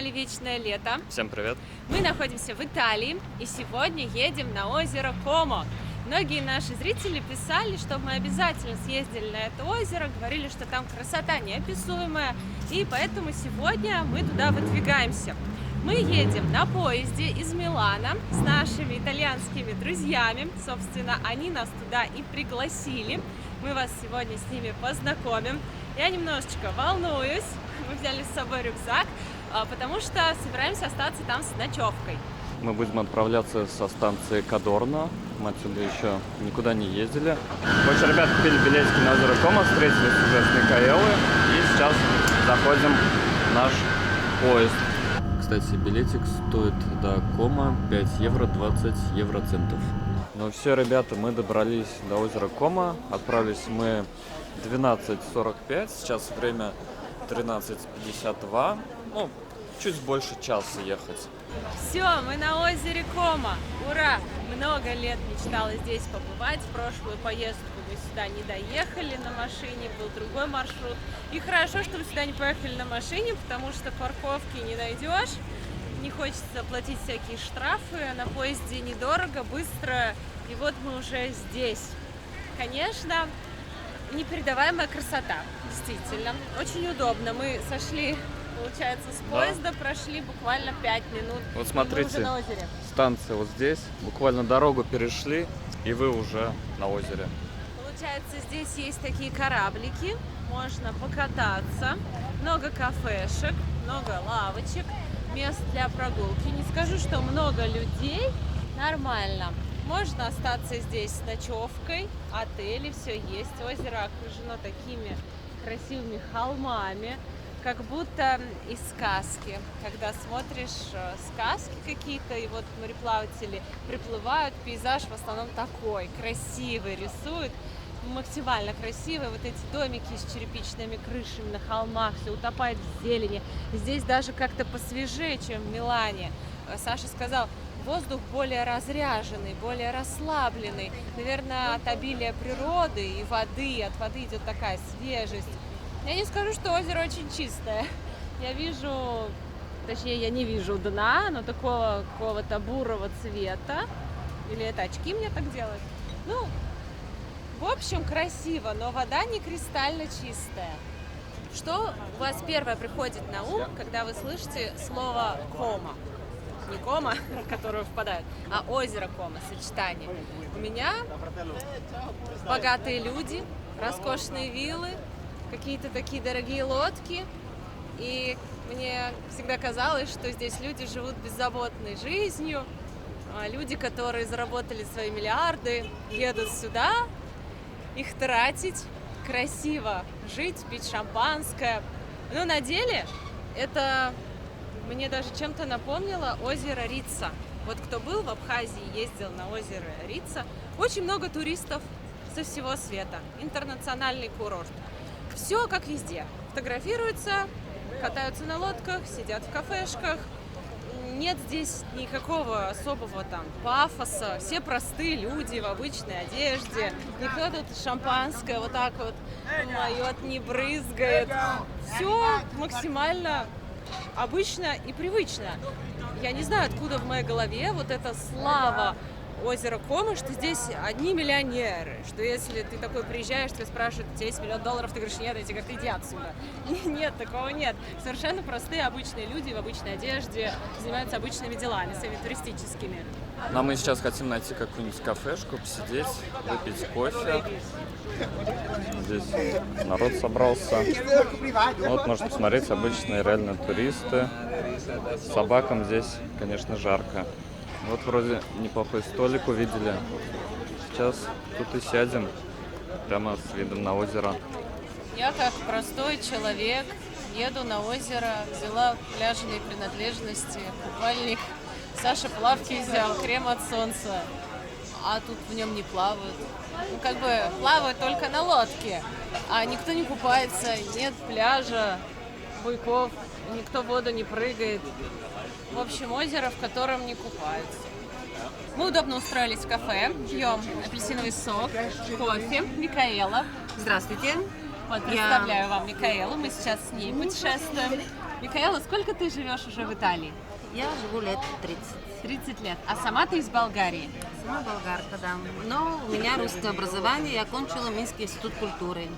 канале Вечное Лето. Всем привет! Мы находимся в Италии и сегодня едем на озеро Комо. Многие наши зрители писали, чтобы мы обязательно съездили на это озеро, говорили, что там красота неописуемая, и поэтому сегодня мы туда выдвигаемся. Мы едем на поезде из Милана с нашими итальянскими друзьями. Собственно, они нас туда и пригласили. Мы вас сегодня с ними познакомим. Я немножечко волнуюсь. Мы взяли с собой рюкзак, потому что собираемся остаться там с ночевкой. Мы будем отправляться со станции Кадорна. Мы отсюда еще никуда не ездили. Короче, ребят, купили билетики на озеро Комо, встретились уже с Микаэлой. И сейчас заходим в наш поезд. Кстати, билетик стоит до Комо 5 евро 20 евроцентов. Ну все, ребята, мы добрались до озера Комо. Отправились мы 12:45. Сейчас время 13:52. Ну, чуть больше часа ехать. Все, мы на озере Комо. Ура! Много лет мечтала здесь побывать. В прошлую поездку мы сюда не доехали на машине, был другой маршрут. И хорошо, что мы сюда не поехали на машине, потому что парковки не найдешь. Не хочется платить всякие штрафы. На поезде недорого, быстро. И вот мы уже здесь. Конечно, непередаваемая красота. Действительно. Очень удобно. Мы сошли, получается, с поезда, прошли буквально 5 минут. Вот смотрите, мы уже на озере. Станция вот здесь. Буквально дорогу перешли, и вы уже на озере. Получается, здесь есть такие кораблики. Можно покататься. Много кафешек, много лавочек, мест для прогулки. Не скажу, что много людей. Нормально. Можно остаться здесь с ночевкой, отели, все есть. Озеро окружено такими красивыми холмами, как будто из сказки. Когда смотришь сказки какие-то, и вот мореплаватели приплывают, пейзаж в основном такой, красивый, рисуют, максимально красивый. Вот эти домики с черепичными крышами на холмах, все утопает в зелени. Здесь даже как-то посвежее, чем в Милане. Саша сказал, воздух более разряженный, более расслабленный. Наверное, от обилия природы и воды, от воды идет такая свежесть. Я не скажу, что озеро очень чистое. Я вижу, точнее, я не вижу дна, но такого какого-то бурого цвета. Или это очки мне так делают? Ну, в общем, красиво, но вода не кристально чистая. Что у вас первое приходит на ум, когда вы слышите слово «Комо»? Не Комо, в которую впадают, а озеро Комо, сочетание. У меня богатые люди, роскошные виллы, какие-то такие дорогие лодки. И мне всегда казалось, что здесь люди живут беззаботной жизнью. Люди, которые заработали свои миллиарды, едут сюда, их тратить, красиво жить, пить шампанское. Но на деле это мне даже чем-то напомнило озеро Рица. Вот кто был в Абхазии, ездил на озеро Рица, очень много туристов со всего света. Интернациональный курорт. Все как везде. Фотографируются, катаются на лодках, сидят в кафешках. Нет здесь никакого особого там пафоса. Все простые люди в обычной одежде. Никто тут шампанское вот так вот моет, не брызгает. Все максимально обычно и привычно. Я не знаю, откуда в моей голове вот эта слава озера Комо, что здесь одни миллионеры, что если ты такой приезжаешь, тебя спрашивают, у тебя есть $1 000 000, ты говоришь, нет, я тебе говорю, иди отсюда. Нет, такого нет. Совершенно простые обычные люди в обычной одежде занимаются обычными делами, своими туристическими. Но мы сейчас хотим найти какую-нибудь кафешку, посидеть, выпить кофе. Здесь народ собрался. Вот можно посмотреть, обычные реально туристы. Собакам здесь, конечно, жарко. Вот вроде неплохой столик увидели. Сейчас тут и сядем, прямо с видом на озеро. Я как простой человек еду на озеро, взяла пляжные принадлежности, купальник. Саша плавки взял, крем от солнца, а тут в нем не плавают. Ну, как бы плавают только на лодке, а никто не купается, нет пляжа, буйков, никто в воду не прыгает. В общем, озеро, в котором не купаются. Мы удобно устроились в кафе, пьем апельсиновый сок, кофе. Микаэла. Здравствуйте. Вот, представляю вам Микаэлу, мы сейчас с ней путешествуем. Микаэла, сколько ты живешь уже в Италии? Я живу лет 30. 30 лет. А сама ты из Болгарии? Сама болгарка, да. Но у меня русское образование, я окончила Минский институт культуры.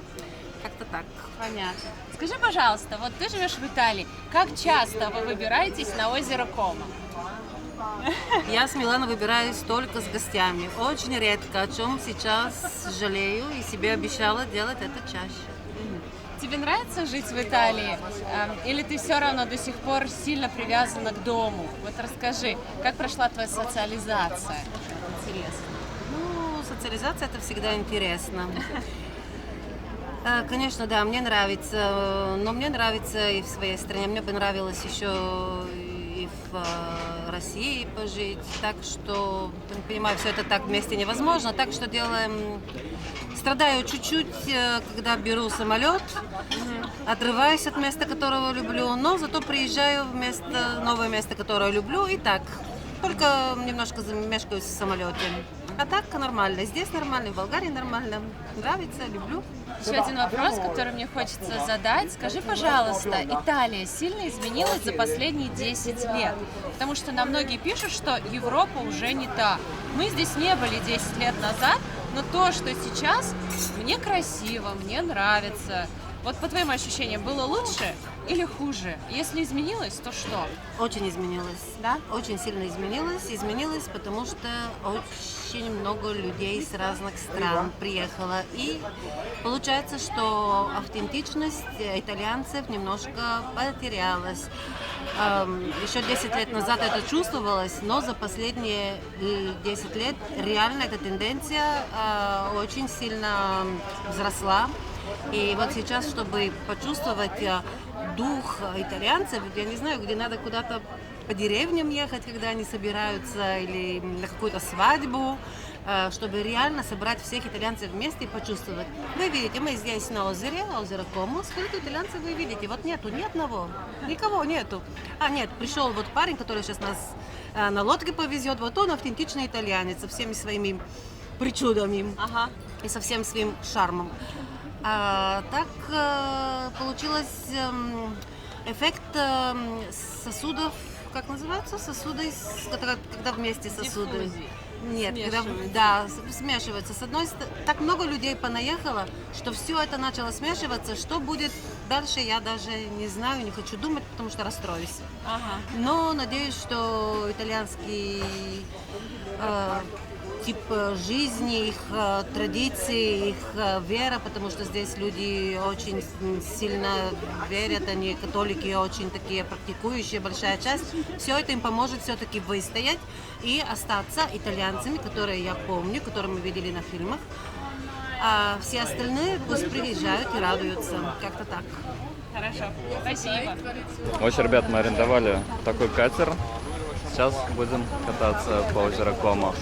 Как-то так. Понятно. Скажи, пожалуйста, вот ты живешь в Италии. Как часто вы выбираетесь на озеро Кома? Я с Милана выбираюсь только с гостями. Очень редко, о чем сейчас жалею и себе обещала делать это чаще. Тебе нравится жить в Италии? Или ты все равно до сих пор сильно привязана к дому? Вот расскажи, как прошла твоя социализация? Интересно. Ну, социализация это всегда интересно. Конечно, да, мне нравится, но мне нравится и в своей стране. Мне бы нравилось еще и в России пожить. Так что, понимаю, все это так вместе невозможно. Так что делаем... Страдаю чуть-чуть, когда беру самолет, отрываюсь от места, которого люблю, но зато приезжаю в место, новое место, которое люблю, и так. Только немножко замешкаюсь в самолете. А так нормально. Здесь нормально, в Болгарии нормально. Нравится, люблю. Еще один вопрос, который мне хочется задать. Скажи, пожалуйста, Италия сильно изменилась за последние 10 лет? Потому что нам многие пишут, что Европа уже не та. Мы здесь не были 10 лет назад, но то, что сейчас, мне красиво, мне нравится. Вот по твоим ощущениям, было лучше или хуже? Если изменилось, то что? Очень изменилось. Да? Очень сильно изменилось. Изменилось, потому что очень много людей с разных стран приехало. И получается, что автентичность итальянцев немножко потерялась. Еще 10 лет назад это чувствовалось, но за последние 10 лет реально эта тенденция очень сильно взросла. И вот сейчас, чтобы почувствовать дух итальянцев, я не знаю, где надо куда-то по деревням ехать, когда они собираются, или на какую-то свадьбу, чтобы реально собрать всех итальянцев вместе и почувствовать. Вы видите, мы здесь на озере, озеро Комо, сколько итальянцев вы видите? Вот нету, ни одного, никого нету. А нет, пришел вот парень, который сейчас нас на лодке повезет, вот он автентичный итальянец со всеми своими причудами и со всем своим шармом. Так получилось эффект сосудов, как называются, сосуды, когда вместе сосуды. Диффузии. Нет, когда, да, смешиваются. С одной стороны, так много людей понаехало, что все это начало смешиваться. Что будет дальше, я даже не знаю, не хочу думать, потому что расстроюсь. Но надеюсь, что итальянский тип жизни, их традиции, их вера, потому что здесь люди очень сильно верят, они католики, очень такие практикующие, большая часть. Все это им поможет все-таки выстоять и остаться итальянцами, которые я помню, которые мы видели на фильмах. А все остальные пусть приезжают и радуются. Как-то так. Хорошо, спасибо. В общем, ребят, мы арендовали такой катер. Сейчас будем кататься по озеру Комо.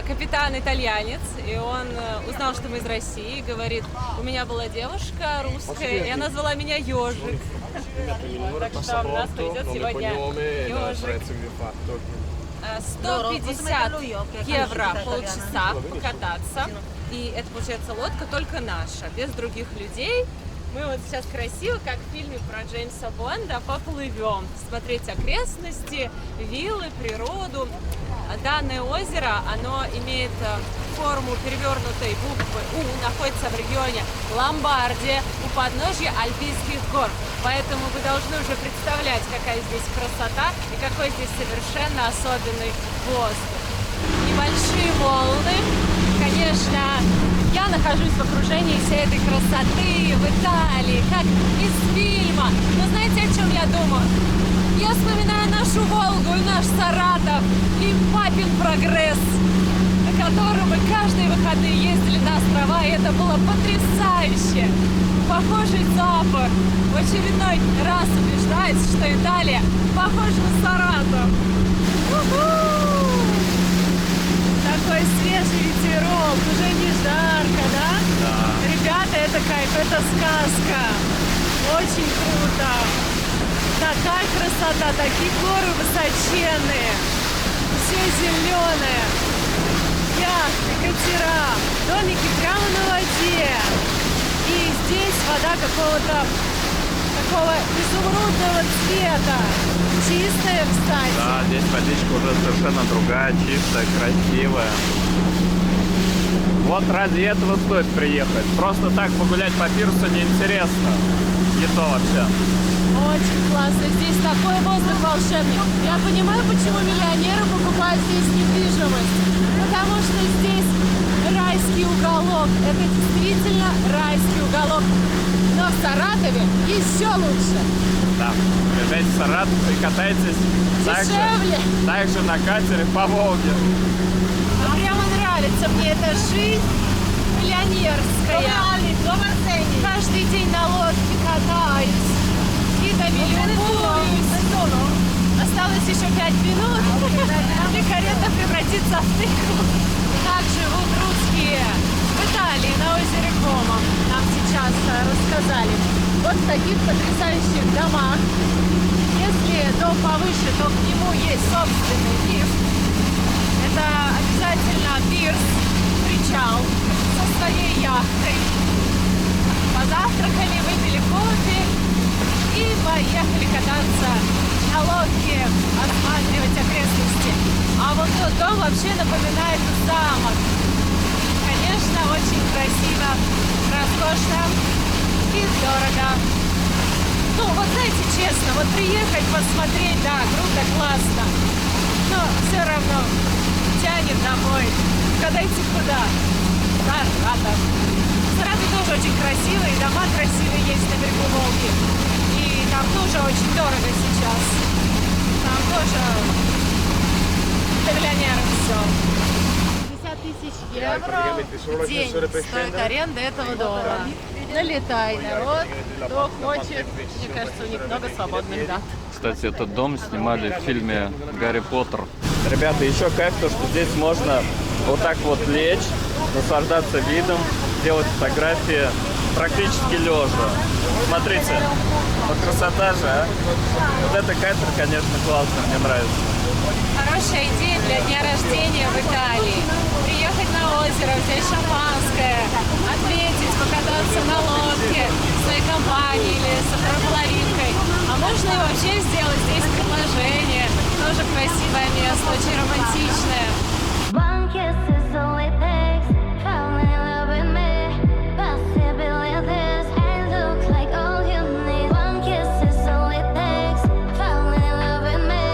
Капитан итальянец, и он узнал, что мы из России, говорит, у меня была девушка русская, и она звала меня Ёжик. Так что у нас придет сегодня Ёжик. 150 евро полчаса покататься, и это получается лодка только наша, без других людей. Мы вот сейчас красиво, как в фильме про Джеймса Бонда, поплывем, смотреть окрестности, виллы, природу. Данное озеро, оно имеет форму перевернутой буквы У, находится в регионе Ломбардия, у подножья Альпийских гор. Поэтому вы должны уже представлять, какая здесь красота и какой здесь совершенно особенный воздух. Небольшие волны, конечно, я нахожусь в окружении всей этой красоты в Италии, как из фильма. Но знаете, о чем я думаю? Я вспоминаю нашу Волгу и наш Саратов, и папин прогресс, на котором мы каждые выходные ездили на острова, и это было потрясающе. Похожий запах. В очередной раз убеждаюсь, что Италия похожа на Саратов. Такой свежий ветерок, уже не жарко, да? Да. Ребята, это кайф, это сказка. Очень круто. Такая красота, такие горы высоченные, все зеленое, яхты, катера, домики прямо на воде. И здесь вода какого-то такого изумрудного цвета. Чистая, кстати. Да, здесь водичка уже совершенно другая, чистая, красивая. Вот ради этого стоит приехать. Просто так погулять по пирсу неинтересно. Не то вообще. Очень классно. Здесь такой воздух волшебный. Я понимаю, почему миллионеры покупают здесь недвижимость. Потому что здесь райский уголок. Это действительно райский уголок. Но в Саратове еще лучше. Да. Приезжайте в Саратов и катайтесь Дешевле. также на катере по Волге. Прямо нравится мне эта жизнь миллионерская. Каждый день на лодке катаюсь, видами любуюсь. Осталось еще 5 минут, и карета превратится в тыкву. Так живут русские в Италии на озере Комо. Нам сейчас рассказали. Вот в таких потрясающих домах. Если дом повыше, то к нему есть собственный лифт. Это обязательно пирс, причал со своей яхтой. Позавтракали, выпили кофе и поехали кататься на лодке, осматривать окрестности. А вот тот дом вообще напоминает замок. Конечно, очень красиво, роскошно и дорого. Ну, вот знаете, честно, вот приехать, посмотреть, да, круто, классно. Но все равно тянет домой. Гадайте куда? Саратов. Саратов тоже очень красивый, дома красивые есть на берегу Волги. И там тоже очень дорого сейчас. Там тоже для миллионеров все. 50 тысяч евро в день стоит аренда этого дома. Налетай, народ, кто хочет. Мне кажется, у них много свободных дат. Кстати, этот дом снимали в фильме «Гарри Поттер». Ребята, еще кайф то, что здесь можно вот так вот лечь, наслаждаться видом, делать фотографии практически лежа. Смотрите, вот красота же, а? Вот это катер, конечно, классно, мне нравится. Хорошая идея для дня рождения в Италии. Приехать на озеро, взять шампанское, отметить, покататься на лодке в своей компании или со второй половинкой. А можно и вообще сделать здесь предложение. Тоже красивое место, очень романтичное. One kiss is all it takes. Fall in love with me. Possibilities and look like all you need. One kiss is all it takes. Fall in love with me.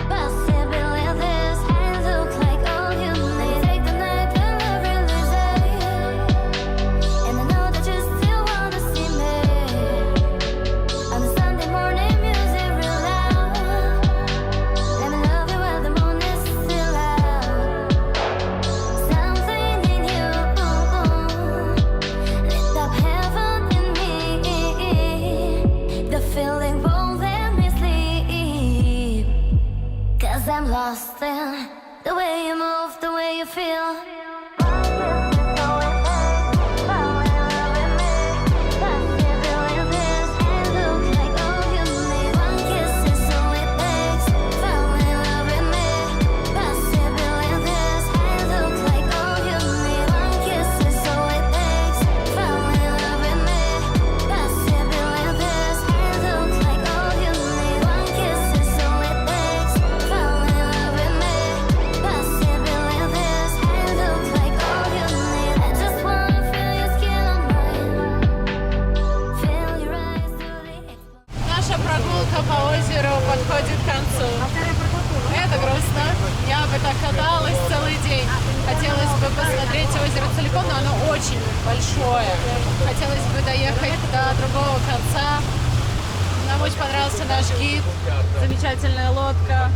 Possibilities and look like all you need. Take the night when love really safe. And I know that you still wanna see me. On a Sunday morning, music real loud. Let me love you while the moon is still out. Something in you lit up heaven in me. The feeling won't let me sleep. 'Cause I'm lost in the way you move, the way you feel. Наша прогулка по озеру подходит к концу. Это грустно. Я бы так каталась целый день. Хотелось бы посмотреть озеро целиком, но оно очень большое. Хотелось бы доехать до другого конца. Нам очень понравился наш гид. Замечательная лодка.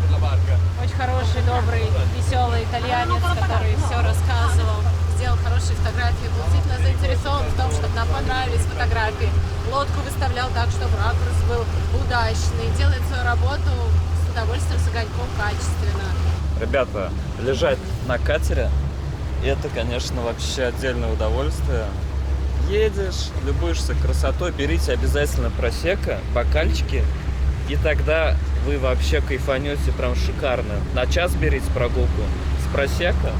Очень хороший, добрый, веселый итальянец, который все рассказывал. Сделал хорошие фотографии. Был действительно заинтересован в том, чтобы нам понравились фотографии. Лодку выставлял так, чтобы ракурс был удачный. Делает свою работу с удовольствием, с огоньком, качественно. Ребята, лежать на катере — это, конечно, вообще отдельное удовольствие. Едешь, любуешься красотой, берите обязательно просекко, бокальчики, и тогда вы вообще кайфанете прям шикарно. На час берите прогулку с просекко,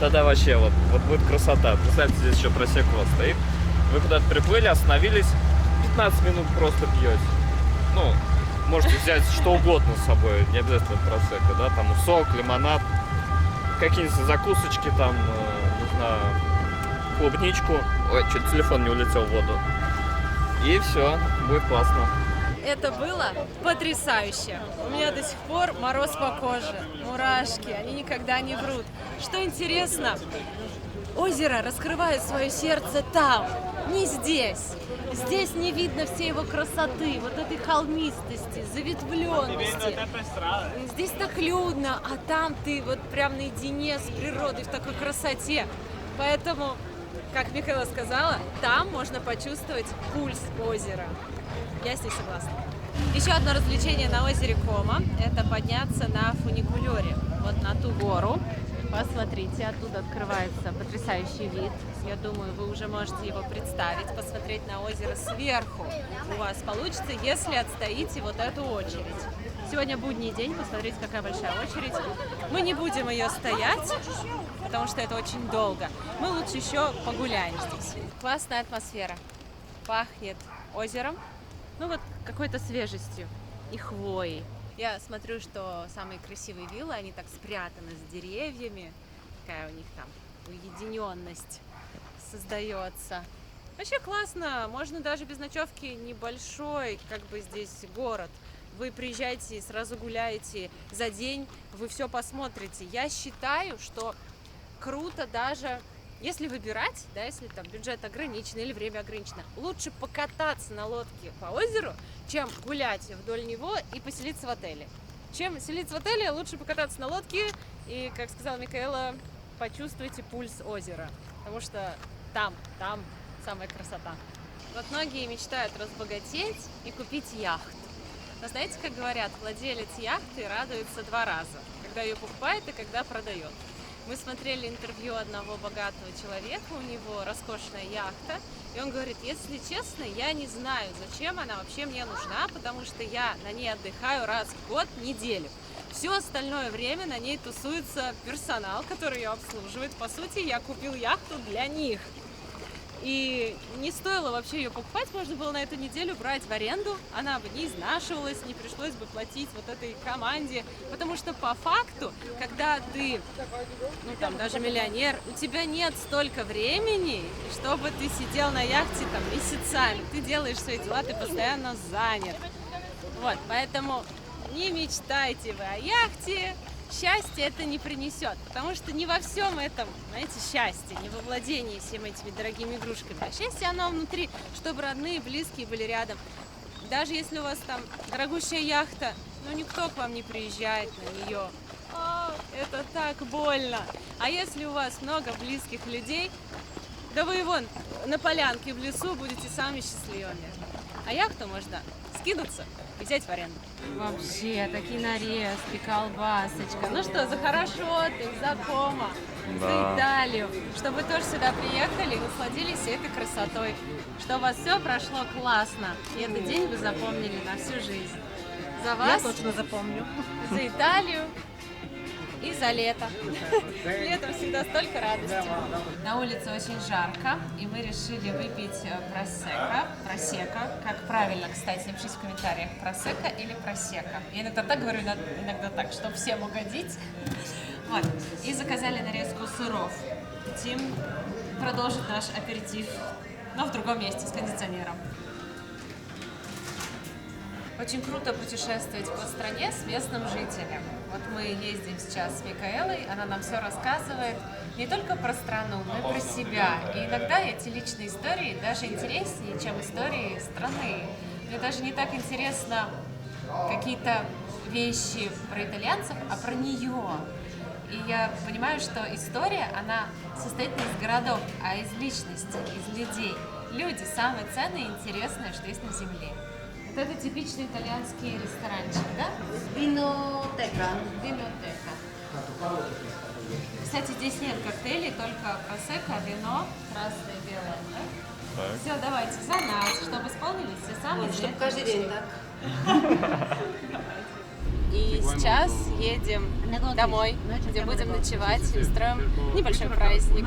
тогда вообще вот будет красота. Представьте, здесь еще просекко у вас стоит. Вы куда-то приплыли, остановились, 15 минут просто пьете. ну, можете взять что угодно с собой, не обязательно просека, да, там сок, лимонад, какие-нибудь закусочки, там, не знаю, клубничку. Ой, чуть телефон не улетел в воду. И все, будет классно. Это было потрясающе. У меня до сих пор мороз по коже, мурашки, они никогда не врут. Что интересно, озеро раскрывает свое сердце там, не здесь. Здесь не видно всей его красоты, вот этой холмистости, заветвленности. Здесь так людно, а там ты вот прям наедине с природой в такой красоте. Поэтому, как Микаэла сказала, там можно почувствовать пульс озера. Я с ней согласна. Еще одно развлечение на озере Кома – это подняться на фуникулере, вот на ту гору. Посмотрите, оттуда открывается потрясающий вид. Я думаю, вы уже можете его представить, посмотреть на озеро сверху. У вас получится, если отстоите вот эту очередь. Сегодня будний день, посмотрите, какая большая очередь. Мы не будем ее стоять, потому что это очень долго. Мы лучше еще погуляем здесь. Классная атмосфера. Пахнет озером, ну вот какой-то свежестью и хвоей. Я смотрю, что самые красивые виллы, они так спрятаны с деревьями. Такая у них там уединенность создается. Вообще классно, можно даже без ночевки, небольшой как бы здесь город. Вы приезжаете, сразу гуляете, за день вы все посмотрите. Я считаю, что круто даже, если выбирать, да, если там бюджет ограничен или время ограничено, лучше покататься на лодке по озеру, чем гулять вдоль него и поселиться в отеле. Чем селиться в отеле, лучше покататься на лодке и, как сказала Микаэла, почувствуйте пульс озера, потому что там самая красота. Вот многие мечтают разбогатеть и купить яхту. Но знаете, как говорят, владелец яхты радуется два раза, когда ее покупает и когда продает. Мы смотрели интервью одного богатого человека, у него роскошная яхта, и он говорит, если честно, я не знаю, зачем она вообще мне нужна, потому что я на ней отдыхаю раз в год неделю. Все остальное время на ней тусуется персонал, который ее обслуживает. По сути, я купил яхту для них. И не стоило вообще ее покупать, можно было на эту неделю брать в аренду, она бы не изнашивалась, не пришлось бы платить вот этой команде, потому что по факту, когда ты, ну там даже миллионер, у тебя нет столько времени, чтобы ты сидел на яхте там месяцами, ты делаешь свои дела, ты постоянно занят. Вот, поэтому не мечтайте вы о яхте. Счастье это не принесет, потому что не во всем этом, знаете, счастье, не во владении всеми этими дорогими игрушками. А счастье оно внутри, чтобы родные, близкие были рядом. Даже если у вас там дорогущая яхта, ну никто к вам не приезжает на нее. Это так больно. А если у вас много близких людей, да вы вон на полянке в лесу будете самыми счастливыми. А яхту можно скинуться и взять в аренду. Вообще, такие нарезки, колбасочка. Ну что, за хорошо ты, за Кома, за Италию. Чтобы вы тоже сюда приехали и насладились этой красотой. Что у вас все прошло классно. И этот день вы запомнили на всю жизнь. За вас. Я точно запомню. За Италию. И за лето. Летом всегда столько радости. На улице очень жарко, и мы решили выпить просека. Как правильно, кстати, напишите в комментариях, просека или просека. Я иногда так говорю, иногда так, чтобы всем угодить. Вот. И заказали нарезку сыров. Тим продолжит наш аперитив, но в другом месте, с кондиционером. Очень круто путешествовать по стране с местным жителем. Вот мы ездим сейчас с Микаэлой, она нам все рассказывает не только про страну, но и про себя. И иногда эти личные истории даже интереснее, чем истории страны. Мне даже не так интересно какие-то вещи про итальянцев, а про нее. И я понимаю, что история, она состоит не из городов, а из личностей, из людей. Люди самое ценное и интересное, что есть на земле. Это типичный итальянский ресторанчик, да? Винотека. Винотека. Кстати, здесь нет коктейлей, только просека, вино, красное, белое, да? Все, давайте за нас, чтобы исполнились все самые Чтобы каждый день так. И сейчас едем домой, где будем ночевать, устроим небольшой праздник.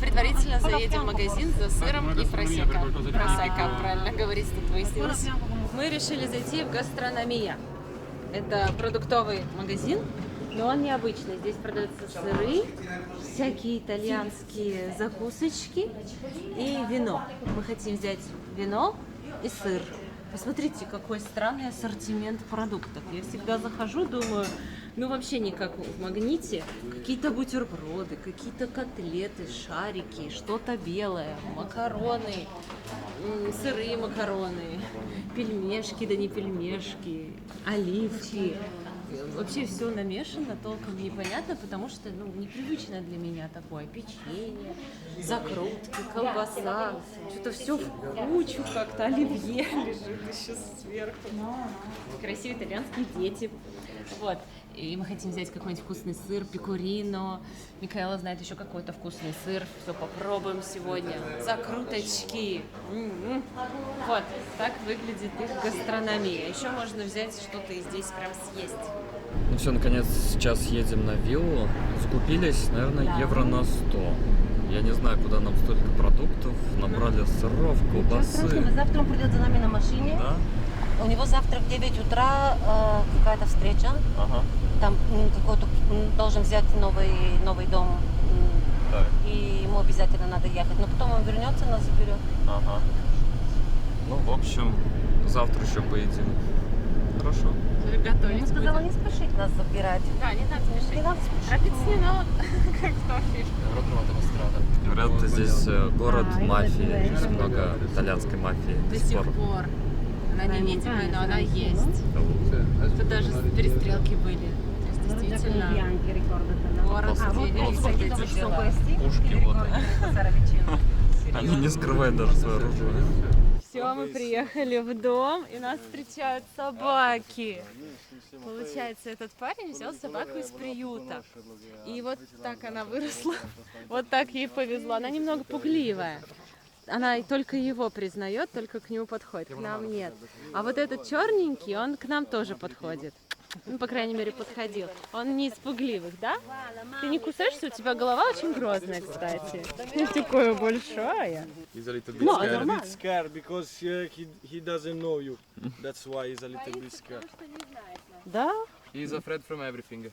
Предварительно заедем в магазин за сыром и просека. Просека, правильно говорить, тут выяснилось. Мы решили зайти в гастрономия. Это продуктовый магазин, но он необычный. Здесь продаются сыры, всякие итальянские закусочки и вино. Мы хотим взять вино и сыр. Посмотрите, какой странный ассортимент продуктов. Я всегда захожу, думаю, ну вообще не как в Магните. Какие-то бутерброды, какие-то котлеты, шарики, что-то белое, макароны, сырые макароны, пельмешки, да не пельмешки, оливки. Вообще все намешано, толком непонятно, потому что непривычно для меня такое. Печенье, закрутки, колбаса, что-то все в кучу как-то, оливье лежит еще сверху. Красивые итальянские дети. Вот. И мы хотим взять какой-нибудь вкусный сыр, пекурино. Микаэла знает еще какой-то вкусный сыр. Все попробуем сегодня. Закруточки. Вот, так выглядит их гастрономия. Еще можно взять что-то и здесь прям съесть. Ну все, наконец, сейчас едем на виллу. Закупились, наверное, евро на 100. Я не знаю, куда нам столько продуктов. Набрали сыров, колбасы. Завтра он придет за нами на машине. Да? У него завтра в 9 утра какая-то встреча. Ага. Там какой-то должен взять новый дом. Так. И ему обязательно надо ехать. Но потом он вернется, нас заберет. Ага. Ну, в общем, завтра еще поедим. Хорошо. Готовить Я сказала, не спешить нас забирать. Да, не надо спешить. Не надо спешить. Апельсино, как в том фильме. Говорят, здесь город мафии. Здесь много итальянской мафии До сих пор. Она невидимая, но она есть. Тут даже перестрелки были. То есть действительно город, где всякие эти дела. Пушки вот. Они не скрывают даже свое оружие. Все, мы приехали в дом, и нас встречают собаки. Получается, этот парень взял собаку из приюта. И вот так она выросла, вот так ей повезло. Она немного пугливая. Она только его признает, только к нему подходит, к нам нет. А вот этот черненький, он к нам тоже подходит. Ну, по крайней мере, подходил. Он не из пугливых, да? Ты не кусаешься? У тебя голова очень грозная, кстати. Такое большое. He's a little bit No, scared. нормально. Scared because he doesn't know you. That's why he's a little bit scared. Да? He's afraid from everything.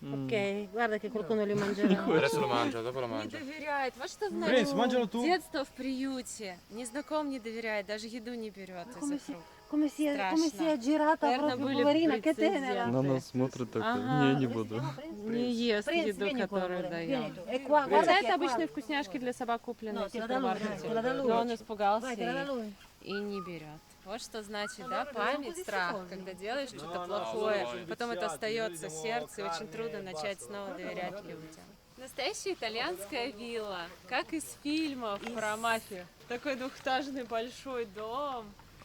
Окей, guarda che qualcuno li mangerà. Adesso lo mangia, dopo lo Не mangia. доверяет. Вот что Принц, значит mangialo tu. детство в приюте. Незнаком не доверяет, даже еду не берет из-за рук. Come si Страшно. è girata Наверное, proprio, были poverina, che прецеденты. tenera. На нас смотрит так. Ага. Не буду. Не ест Принц, еду, vieni которую pure, даем. vieni tu. E qua, Хотя guarda che это qua. обычные вкусняшки для собак, купленные No, в te la da lui, супермаркете. te la da lui. Но он испугался Vai, te la da lui. и не берет. Вот что значит, да, память, страх, когда делаешь что-то плохое, потом это остается в сердце, и очень трудно начать снова доверять людям. Настоящая итальянская вилла, как из фильмов про мафию. Такой двухэтажный большой дом,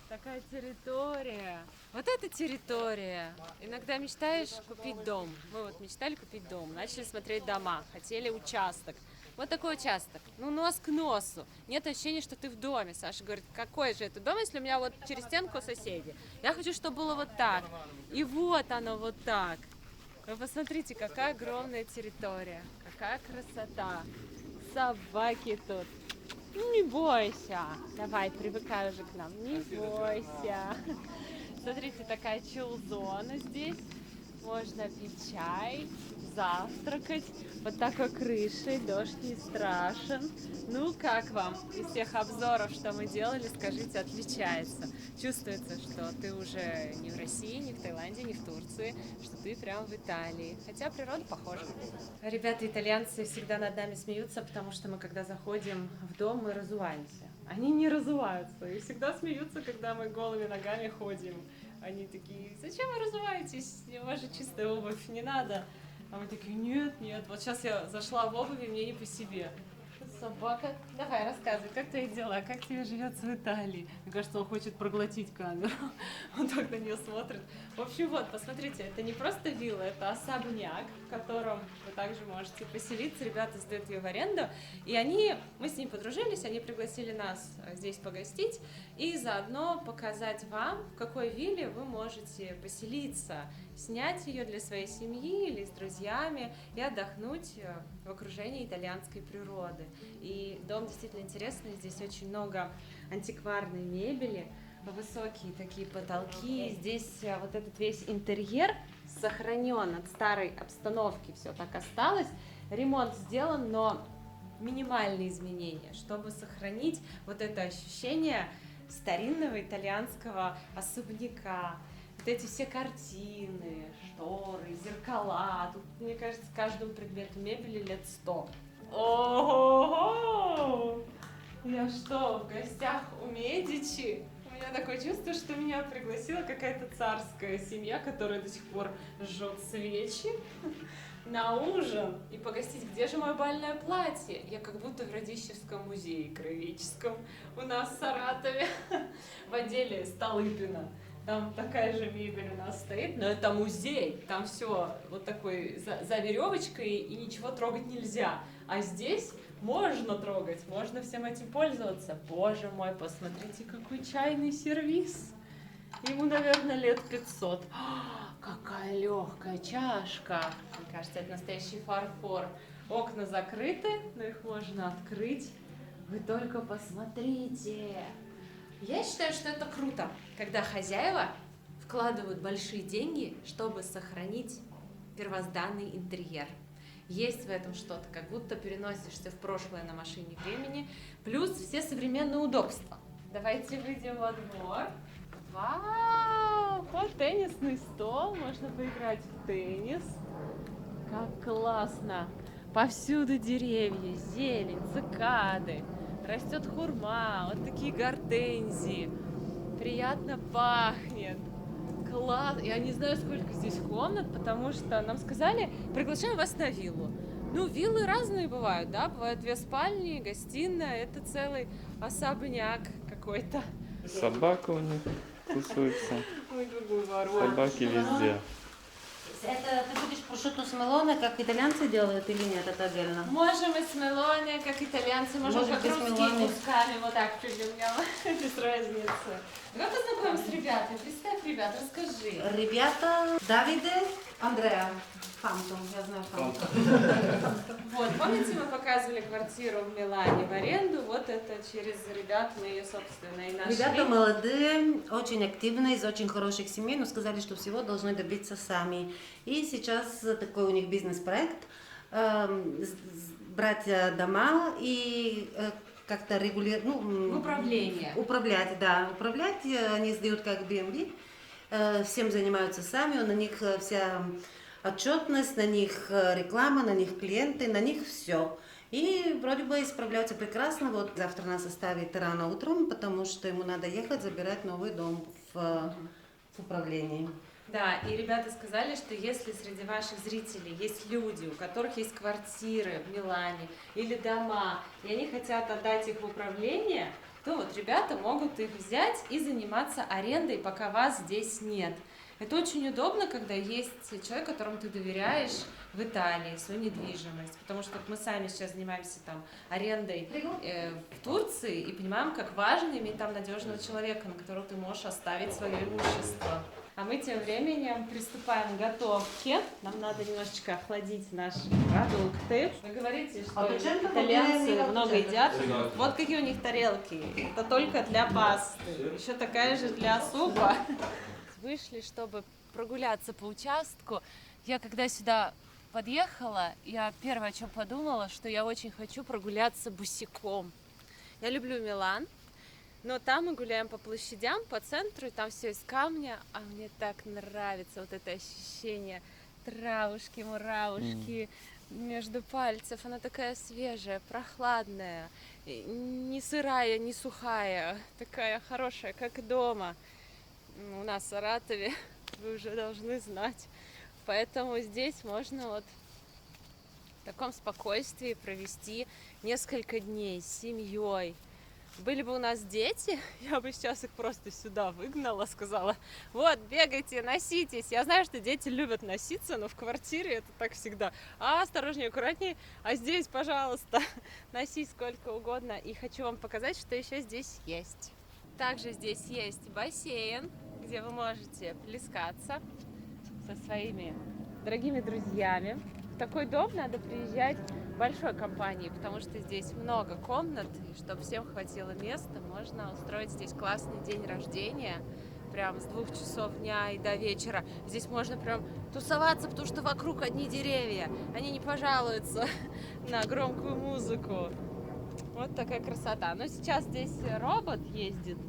такая территория. Вот эта территория. Иногда мечтаешь купить дом. Мы вот мечтали купить дом, начали смотреть дома, хотели участок. Вот такой участок, ну нос к носу. Нет ощущения, что ты в доме. Саша говорит, какой же это дом, если у меня вот через стенку соседи. Я хочу, чтобы было вот так. И вот оно вот так. Вы посмотрите, какая огромная территория, какая красота. Собаки тут. Ну, не бойся. Давай, привыкай уже к нам. Не бойся. Смотрите, такая чилл-зона здесь. Можно пить чай, завтракать. Под такой крышей, дождь не страшен. Ну, как вам из всех обзоров, что мы делали, скажите, отличается? Чувствуется, что ты уже не в России, не в Таиланде, не в Турции, что ты прям в Италии. Хотя природа похожа. Ребята, итальянцы всегда над нами смеются, потому что мы, когда заходим в дом, мы разуваемся. Они не разуваются и всегда смеются, когда мы голыми ногами ходим. Они такие, зачем вы разуваетесь? У вас же чистая обувь, не надо. А мы такие, нет, нет. Вот сейчас я зашла в обуви, мне не по себе. Собака. Давай, рассказывай, как твои дела, как тебе живется в Италии? Мне кажется, он хочет проглотить камеру. Он так на нее смотрит. В общем, вот, посмотрите, это не просто вилла, это особняк, в котором вы также можете поселиться. Ребята сдают ее в аренду. И мы с ними подружились, они пригласили нас здесь погостить и заодно показать вам, в какой вилле вы можете поселиться, снять ее для своей семьи или с друзьями и отдохнуть в окружении итальянской природы. И дом действительно интересный, здесь очень много антикварной мебели, высокие такие потолки. Здесь вот этот весь интерьер сохранен от старой обстановки, все так осталось. Ремонт сделан, но минимальные изменения, чтобы сохранить вот это ощущение старинного итальянского особняка. Вот эти все картины, шторы, зеркала. Тут, мне кажется, каждому предмету мебели лет 100. Ого! Я что, в гостях у Медичи? У меня такое чувство, что меня пригласила какая-то царская семья, которая до сих пор жжет свечи на ужин и погостить. Где же мое бальное платье? Я как будто в Радищевском музее краеведческом у нас в Саратове в отделе Столыпина. Там такая же мебель у нас стоит, но это музей. Там все вот такой за веревочкой и ничего трогать нельзя. А здесь можно трогать, можно всем этим пользоваться. Боже мой, посмотрите, какой чайный сервиз. Ему, наверное, лет 500. Какая легкая чашка. Мне кажется, это настоящий фарфор. Окна закрыты, но их можно открыть. Вы только посмотрите. Я считаю, что это круто, когда хозяева вкладывают большие деньги, чтобы сохранить первозданный интерьер. Есть в этом что-то, как будто переносишься в прошлое на машине времени, плюс все современные удобства. Давайте выйдем во двор. Вау! Вот теннисный стол, можно поиграть в теннис. Как классно! Повсюду деревья, зелень, цикады. Растет хурма, вот такие гортензии. Приятно пахнет. Класс! Я не знаю, сколько здесь комнат, потому что нам сказали, приглашаем вас на виллу. Ну, виллы разные бывают, да? Бывают 2 спальни, гостиная, это целый особняк какой-то. Собака у них тусуется. Ой, какой ворон. Собаки везде. Это ты будешь прошутто с мелоне, как итальянцы делают, или нет? Это отдельно? Можем и с мелоне, как итальянцы, можем Может, как без русские мелоне. кусками, вот так придем, без разницы. Давай познакомим с ребятами. Представь, ребят, расскажи. Ребята, Давиде, Андреа. Фантом, я знаю Фантом. Вот, помните, мы показывали квартиру в Милане в аренду? Вот это через ребят мы ее, собственно, и нашли. Ребята молодые, очень активные, из очень хороших семей, но сказали, что всего должны добиться сами. И сейчас такой у них бизнес-проект, брать дома и как-то регулировать, управлять, да, управлять, они сдают как B&B, всем занимаются сами, на них вся отчетность, на них реклама, на них клиенты, на них все. И вроде бы справляются прекрасно. Вот завтра нас оставит рано утром, потому что ему надо ехать забирать новый дом в управлении. Да, и ребята сказали, что если среди ваших зрителей есть люди, у которых есть квартиры в Милане или дома, и они хотят отдать их в управление, то вот ребята могут их взять и заниматься арендой, пока вас здесь нет. Это очень удобно, когда есть человек, которому ты доверяешь в Италии, свою недвижимость. Потому что мы сами сейчас занимаемся там арендой в Турции и понимаем, как важно иметь там надежного человека, на которого ты можешь оставить свое имущество. А мы тем временем приступаем к готовке. Нам надо немножечко охладить наши продукты. Вы говорите, что итальянцы много едят. Вот какие у них тарелки. Это только для пасты. Еще такая же для супа. Вышли, чтобы прогуляться по участку. Я когда сюда подъехала, я первое, о чем подумала, что я очень хочу прогуляться босиком. Я люблю Милан, но там мы гуляем по площадям, по центру, и там все из камня, а мне так нравится вот это ощущение травушки, муравушки между пальцев. Она такая свежая, прохладная, не сырая, не сухая, такая хорошая, как дома. У нас в Саратове, вы уже должны знать. Поэтому здесь можно вот в таком спокойствии провести несколько дней с семьей. Были бы у нас дети, я бы сейчас их просто сюда выгнала, сказала: вот, бегайте, носитесь. Я знаю, что дети любят носиться, но в квартире это так всегда. Осторожнее, аккуратнее. А здесь, пожалуйста, носись сколько угодно. И хочу вам показать, что еще здесь есть. Также здесь есть бассейн, где вы можете плескаться со своими дорогими друзьями. В такой дом надо приезжать большой компанией, потому что здесь много комнат, и чтобы всем хватило места, можно устроить здесь классный день рождения, прям с 2 часов дня и до вечера. Здесь можно прям тусоваться, потому что вокруг одни деревья, они не пожалуются на громкую музыку. Вот такая красота. Но сейчас здесь робот ездит,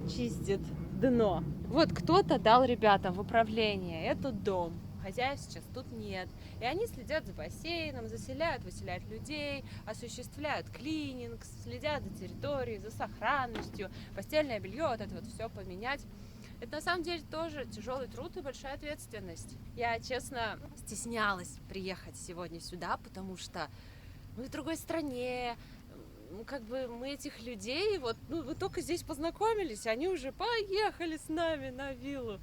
чистит дно. Вот кто-то дал ребятам в управление этот дом. Хозяев сейчас тут нет. И они следят за бассейном, заселяют, выселяют людей, осуществляют клининг, следят за территорией, за сохранностью, постельное белье, вот это вот все поменять. Это на самом деле тоже тяжелый труд и большая ответственность. Я, честно, стеснялась приехать сегодня сюда, потому что мы в другой стране, как бы мы этих людей, вот, вы только здесь познакомились, они уже поехали с нами на виллу.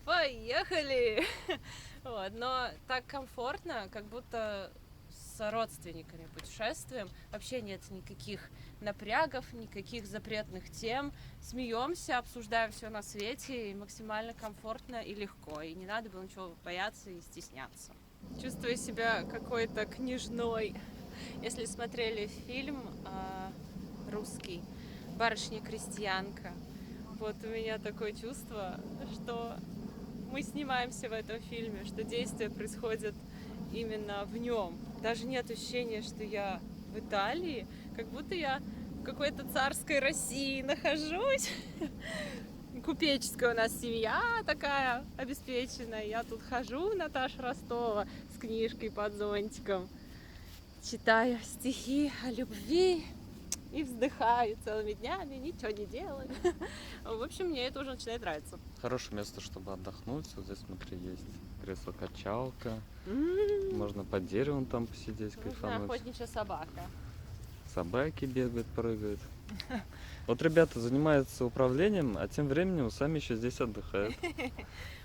Поехали! Вот, но так комфортно, как будто с родственниками путешествуем. Вообще нет никаких напрягов, никаких запретных тем. Смеемся, обсуждаем все на свете, и максимально комфортно и легко. И не надо было ничего бояться и стесняться. Чувствую себя какой-то княжной. Если смотрели фильм русский «Барышня-крестьянка», вот у меня такое чувство, что мы снимаемся в этом фильме, что действие происходит именно в нем. Даже нет ощущения, что я в Италии, как будто я в какой-то царской России нахожусь. Купеческая у нас семья такая обеспеченная. Я тут хожу, Наташа Ростова, с книжкой под зонтиком, читаю стихи о любви и вздыхаю целыми днями, ничего не делаю. В общем, мне это уже начинает нравиться. Хорошее место, чтобы отдохнуть. Вот здесь, смотри, есть кресло-качалка. Можно под деревом там посидеть, Нужна кайфануть. охотничья собака. Собаки бегают, прыгают. Вот ребята занимаются управлением, а тем временем сами еще здесь отдыхают.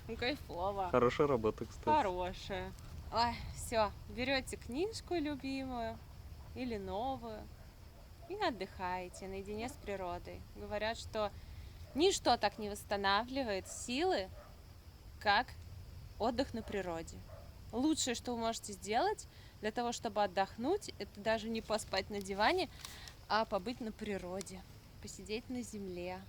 Ну, кайфово. Хорошая работа, кстати. Хорошая. Ой, все, берете книжку любимую или новую и отдыхаете наедине с природой. Говорят, что ничто так не восстанавливает силы, как отдых на природе. Лучшее, что вы можете сделать для того, чтобы отдохнуть, это даже не поспать на диване, а побыть на природе, посидеть на земле,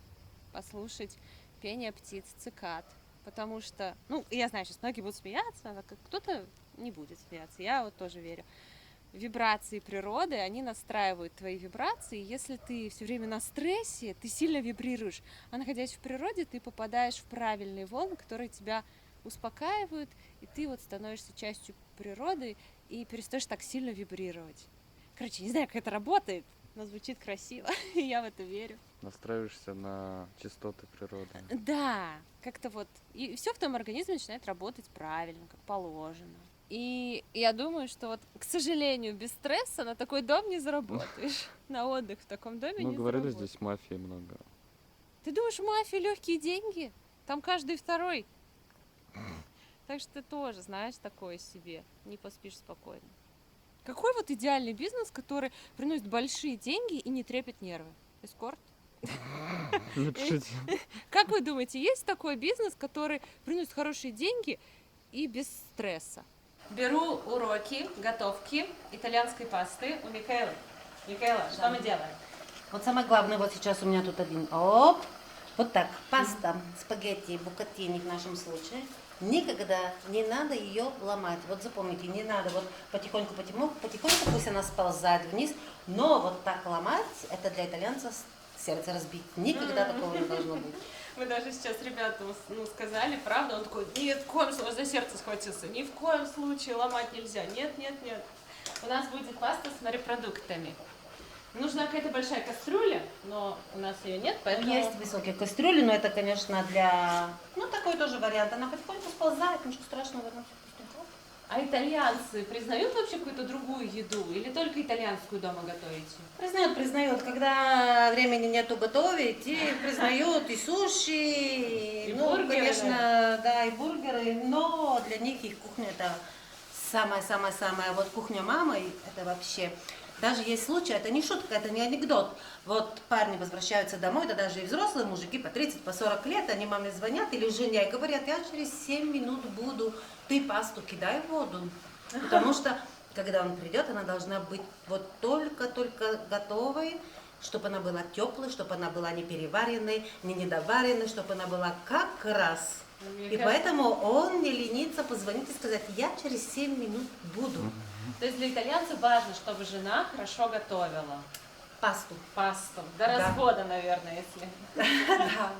послушать пение птиц, цикад. Потому что, я знаю, сейчас многие будут смеяться, а кто-то не будет смеяться, я вот тоже верю. Вибрации природы, они настраивают твои вибрации. Если ты все время на стрессе, ты сильно вибрируешь. А находясь в природе, ты попадаешь в правильные волны, которые тебя успокаивают, и ты вот становишься частью природы и перестаешь так сильно вибрировать. Короче, не знаю, как это работает, но звучит красиво, и я в это верю. Настраиваешься на частоты природы. Да, как-то вот. И все в твоем организме начинает работать правильно, как положено. И я думаю, что вот, к сожалению, без стресса на такой дом не заработаешь. На отдых в таком доме Ну, не говорили, заработаешь. здесь мафии много. Ты думаешь, мафия легкие деньги? Там каждый второй. Так что ты тоже, знаешь, такое себе. Не поспишь спокойно. Какой вот идеальный бизнес, который приносит большие деньги и не трепет нервы? Эскорт? Напишите. Как вы думаете, есть такой бизнес, который приносит хорошие деньги и без стресса? Беру уроки готовки итальянской пасты у Микаэлы. Микаэла, что мы делаем? Вот самое главное, вот сейчас у меня тут один. Оп! Вот так, паста, спагетти, букатини в нашем случае. Никогда не надо ее ломать. Вот запомните, не надо вот потихоньку, пусть она сползает вниз, но вот так ломать, это для итальянцев сердце разбить. Никогда такого не должно быть. Мы даже сейчас ребятам сказали, правда, он такой, ни в коем случае, за сердце схватился, ни в коем случае ломать нельзя, нет. У нас будет паста с морепродуктами. Нужна какая-то большая кастрюля, но у нас ее нет, поэтому... Есть высокие кастрюли, но это, конечно, для... такой тоже вариант. Она потихоньку сползает, ничего страшного в этом. А итальянцы признают вообще какую-то другую еду или только итальянскую дома готовите? Признают. Когда времени нету готовить, и признают и суши, И бургеры, конечно, да, и бургеры, но для них их кухня это самая-самая-самая. Вот кухня мамы, это вообще... Даже есть случаи, это не шутка, это не анекдот. Вот парни возвращаются домой, да даже и взрослые мужики по 30, по 40 лет, они маме звонят или жене и говорят, я через 7 минут буду, ты пасту кидай в воду. Потому что когда он придет, она должна быть вот только-только готовой, чтобы она была теплой, чтобы она была не переваренной, не недоваренной, чтобы она была как раз. Мне И кажется- поэтому он не ленится позвонить и сказать, я через 7 минут буду. То есть для итальянцев важно, чтобы жена хорошо готовила Пасту. пасту. До Да. развода, наверное, если. Да.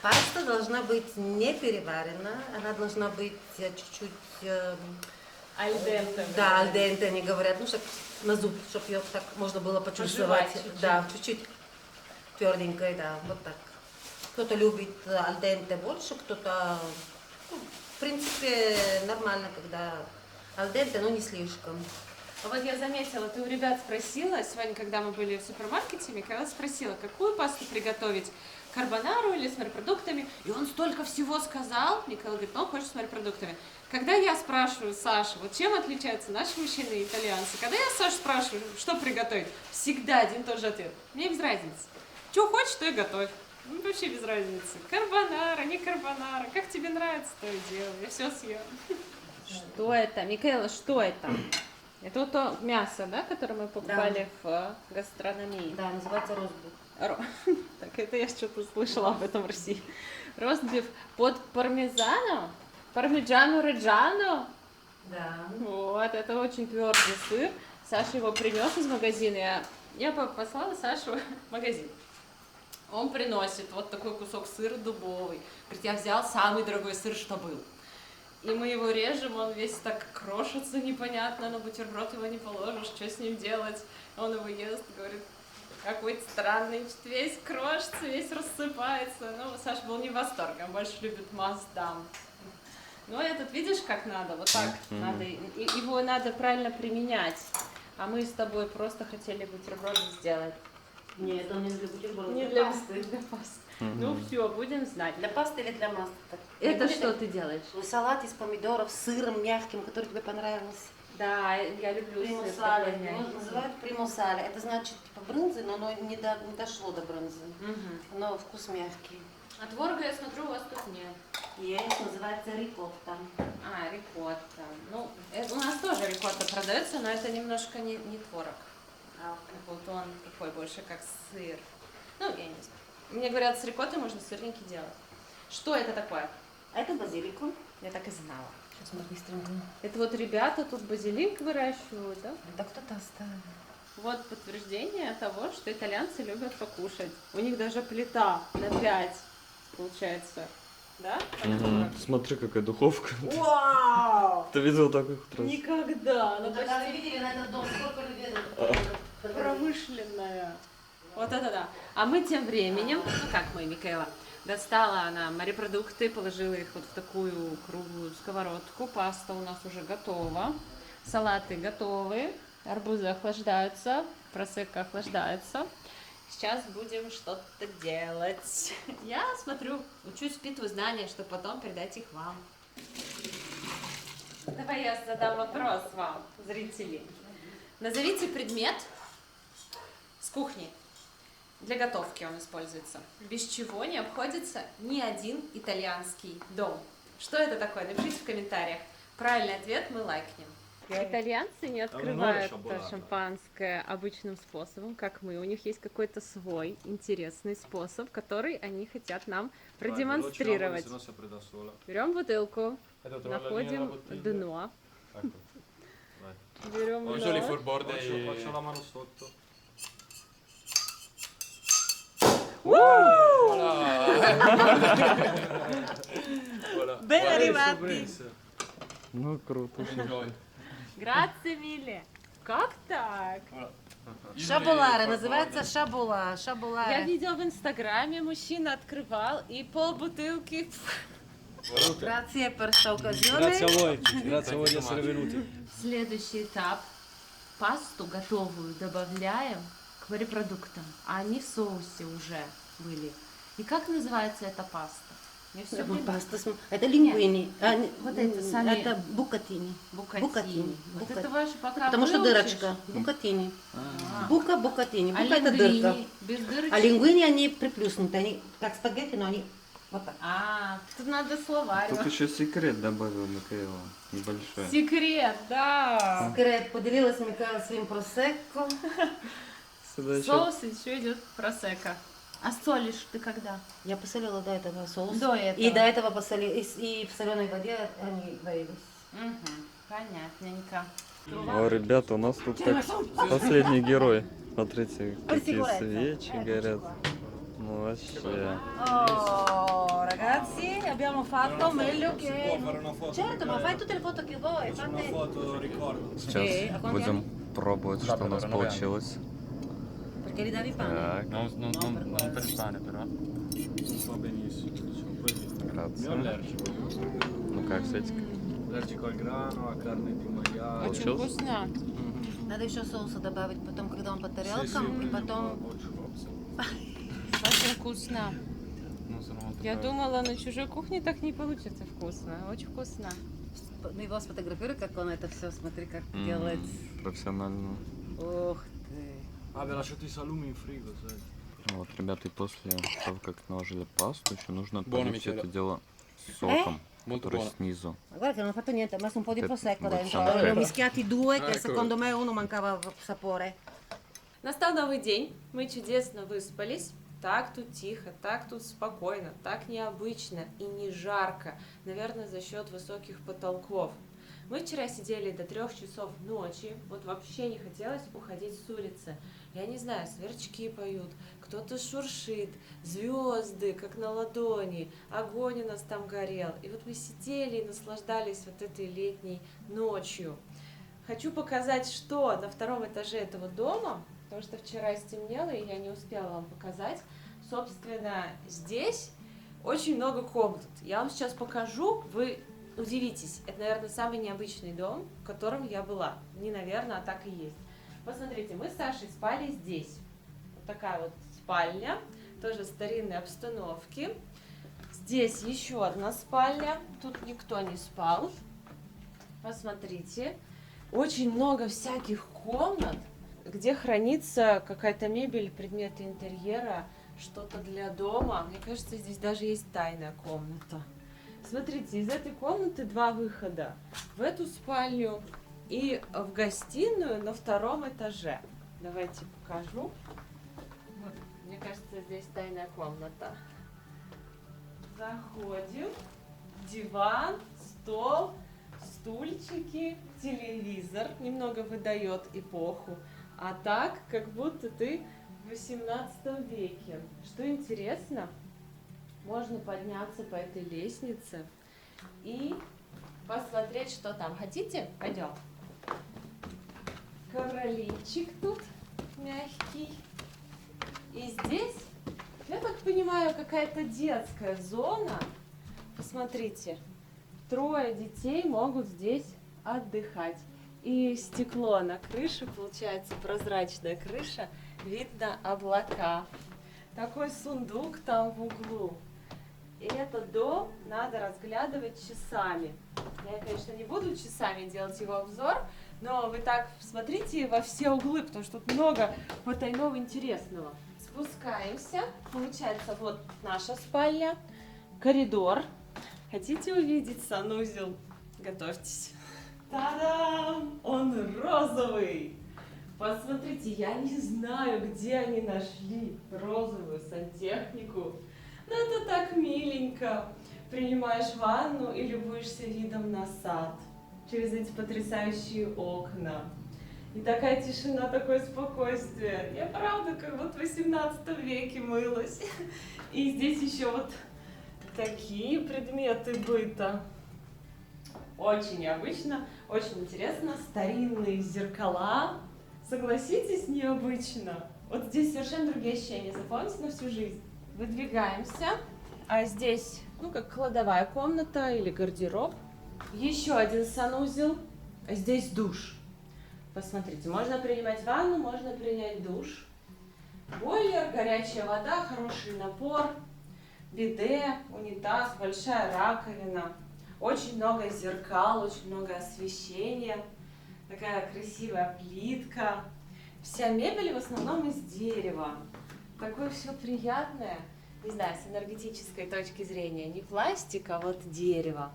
Паста должна быть не переварена, она должна быть чуть-чуть, Альденте. да, альденте они говорят, ну, чтобы на зуб, чтобы ее так можно было почувствовать. Пожевать чуть-чуть. Да, чуть-чуть тверденькой, да, вот так. Кто-то любит альденте больше, кто-то, ну, в принципе, нормально, когда альденте, но не слишком. А вот я заметила, ты у ребят спросила, сегодня, когда мы были в супермаркете, Микаэла спросила, какую пасту приготовить, карбонару или с морепродуктами, и он столько всего сказал, Микаэла говорит, ну, он хочет с морепродуктами. Когда я спрашиваю Сашу, вот чем отличаются наши мужчины и итальянцы, когда я Сашу спрашиваю, что приготовить, всегда один и тот же ответ, мне без разницы. Что хочешь, то и готовь. Ну, вообще без разницы. Карбонара, не карбонара, как тебе нравится, то и делай, я все съем. Что это? Микаэла, что это? Это вот то мясо, да, которое мы покупали в гастрономии. Да, называется розбух. Так, это я что-то слышала об этом в России. Ростбиф под пармезаном, пармиджано реджано. Да. Вот, это очень твердый сыр. Саша его принес из магазина. Я послала Сашу в магазин. Он приносит вот такой кусок сыра дубовый. Говорит, я взял самый дорогой сыр, что был. И мы его режем, он весь так крошится непонятно, на бутерброд его не положишь, что с ним делать? Он его ест, говорит, какой-то странный, весь крошится, весь рассыпается. Ну, Саша был не в восторге, он больше любит маздам. Но этот, видишь, как надо, вот так надо, его надо правильно применять. А мы с тобой просто хотели бутерброды сделать. Нет, он не для бутерброда, Не для для пасты. для пасты. Ну все, будем знать. Для пасты или для масла? Это что ты делаешь? Салат из помидоров с сыром мягким, который тебе понравился. Да, я люблю сыр Примусале. такой Его мягкий. называют примусале. Это значит типа брынзы, но оно не дошло до брынзы. Мгм. Оно вкус мягкий. А творога, я смотрю, у вас тут нет. Есть, называется рикотта. А, рикотта. Ну, у нас тоже рикотта продается, но это немножко не творог. А вот он такой больше как сыр. Ну, я не знаю. Мне говорят, с рикоттой можно сырники делать. Что это такое? А это базилику. Я так и знала. Сейчас мы быстренько. Это вот ребята тут базилик выращивают, да? Да кто-то оставил. Вот подтверждение того, что итальянцы любят покушать. У них даже плита на 5 получается. Да? Смотри, какая духовка. Вау! Ты видел такой хоть раз? Никогда! Она Когда вы видели на этот дом, сколько людей промышленная. Вот это да. А мы тем временем, ну как мы, Микаэла, достала она морепродукты, положила их вот в такую круглую сковородку. Паста у нас уже готова. Салаты готовы. Арбузы охлаждаются. Просекко охлаждается. Сейчас будем что-то делать. Я смотрю, учусь, впитываю знания, чтобы потом передать их вам. Давай я задам вопрос вам, зрители. Назовите предмет с кухни. Для готовки он используется. Без чего не обходится ни один итальянский дом. Что это такое? Напишите в комментариях. Правильный ответ мы лайкнем. Итальянцы не открывают шампанское обычным способом, как мы. У них есть какой-то свой интересный способ, который они хотят нам продемонстрировать. Берем бутылку, находим дно, берем Usually нож. for border. Faccio la mano sotto. Ben Questo arrivati! Prince. Ну, круто. Enjoy. Grazie mille! Как так? Шабулара, называется шабула. Я Шабулара. видела в Инстаграме, мужчина открывал и полбутылки. Grazie per questa occasione. Grazie a voi di essere venuti. Следующий этап. Пасту готовую добавляем к морепродуктам, а они в соусе уже были. И как называется эта паста? Мне все время... Паста это лингвини. Вот это сами- Это букатини. Букатини. Вот Букатини. это ваше пока Потому что выучишь. дырочка. Букатини. Букатини. А Бука это дырка. лингвини без дырочки? А лингвини, они приплюснуты. Они как спагетти, но они Вот так. А, тут надо словарь. Тут еще секрет добавил Микаэла, небольшой. Секрет, да. Секрет. Поделилась Микаэла своим просекко. Сюда еще Соус еще идет просека. А солишь ты когда? Я посолила до этого соус. До этого. И до этого посолила. И в соленой воде они варились. Угу, понятненько. О, ребята, у нас тут как последний герой. Смотрите, какие свечи горят. Ну вообще. Oh, ragazzi, abbiamo fatto meglio Si che... può fare una foto? Certo, ma fai tutte le foto che vuoi. Faccio una Fate... foto ricordo. Сейчас а quanti будем пробовать, что у нас получилось. Perché li davi pane? Так, Non per il pane però. Non fa benissimo. Diciamo così. Io грация. allergico. Ну как, Светик? Allergico al grano, a carne di maiale. Очень Получилось? вкусно. Надо еще соуса добавить потом, когда он по Sì, sì, тарелкам, и prendi потом... побольше. Очень вкусно. Non sono molto Я bravo. думала, на чужой кухне так не получится вкусно. Очень вкусно. Его сфотографируй, как он это все, смотри, как делает. Профессионально. Ух ты. Ah, vi ho lasciato i salumi in frigo, sai. Вот, ребята, и после того, как наложили пасту, еще нужно Buono, полить все Michele. это дело sokом, Molto который buono. снизу. Ma guarda che non ho fatto niente, ho messo un po' di Che prosecco vuoi dentro. sempre? Ne ho mischiati due, che Ecco. secondo me uno mancava sapore. Настал новый день, мы чудесно выспались. Так тут тихо, так тут спокойно, так необычно и не жарко. Наверное, за счет высоких потолков. Мы вчера сидели до 3 часов ночи, вот вообще не хотелось уходить с улицы. Я не знаю, сверчки поют, кто-то шуршит, звезды, как на ладони, огонь у нас там горел. И вот мы сидели и наслаждались вот этой летней ночью. Хочу показать, что на 2 этаже этого дома, потому что вчера стемнело, и я не успела вам показать. Собственно, здесь очень много комнат. Я вам сейчас покажу, вы удивитесь. Это, наверное, самый необычный дом, в котором я была. Не наверное, а так и есть. Посмотрите, мы с Сашей спали здесь. Вот такая вот спальня, тоже старинной обстановки. Здесь еще одна спальня, тут никто не спал. Посмотрите, очень много всяких комнат, где хранится какая-то мебель, предметы интерьера, что-то для дома. Мне кажется, здесь даже есть тайная комната. Смотрите, из этой комнаты 2 выхода. В эту спальню и в гостиную на 2 этаже. Давайте покажу. Вот, мне кажется, здесь тайная комната. Заходим. Диван, стол, стульчики, телевизор. Немного выдает эпоху. А так, как будто ты в 18 веке. Что интересно, можно подняться по этой лестнице и посмотреть, что там. Хотите? Пойдем. Ковролинчик тут мягкий. И здесь, я так понимаю, какая-то детская зона. Посмотрите, 3 детей могут здесь отдыхать. И стекло на крыше, получается прозрачная крыша, видно облака. Такой сундук там в углу. И этот дом надо разглядывать часами. Я, конечно, не буду часами делать его обзор, но вы так смотрите во все углы, потому что тут много потайного интересного. Спускаемся. Получается, вот наша спальня, коридор. Хотите увидеть санузел? Готовьтесь. Та-дам! Он розовый! Посмотрите, я не знаю, где они нашли розовую сантехнику. Но это так миленько. Принимаешь ванну и любуешься видом на сад через эти потрясающие окна. И такая тишина, такое спокойствие. Я правда как вот в 18 веке мылась. И здесь еще вот такие предметы быта. Очень необычно, очень интересно. Старинные зеркала. Согласитесь, необычно. Вот здесь совершенно другие ощущения. Запомните на всю жизнь. Выдвигаемся. А здесь, ну, как кладовая комната или гардероб. Еще один санузел. А здесь душ. Посмотрите, можно принимать ванну, можно принять душ. Бойлер, горячая вода, хороший напор. Биде, унитаз, большая раковина. Очень много зеркал, очень много освещения. Такая красивая плитка. Вся мебель в основном из дерева. Такое все приятное. не знаю, с энергетической точки зрения, не пластик, а вот дерево.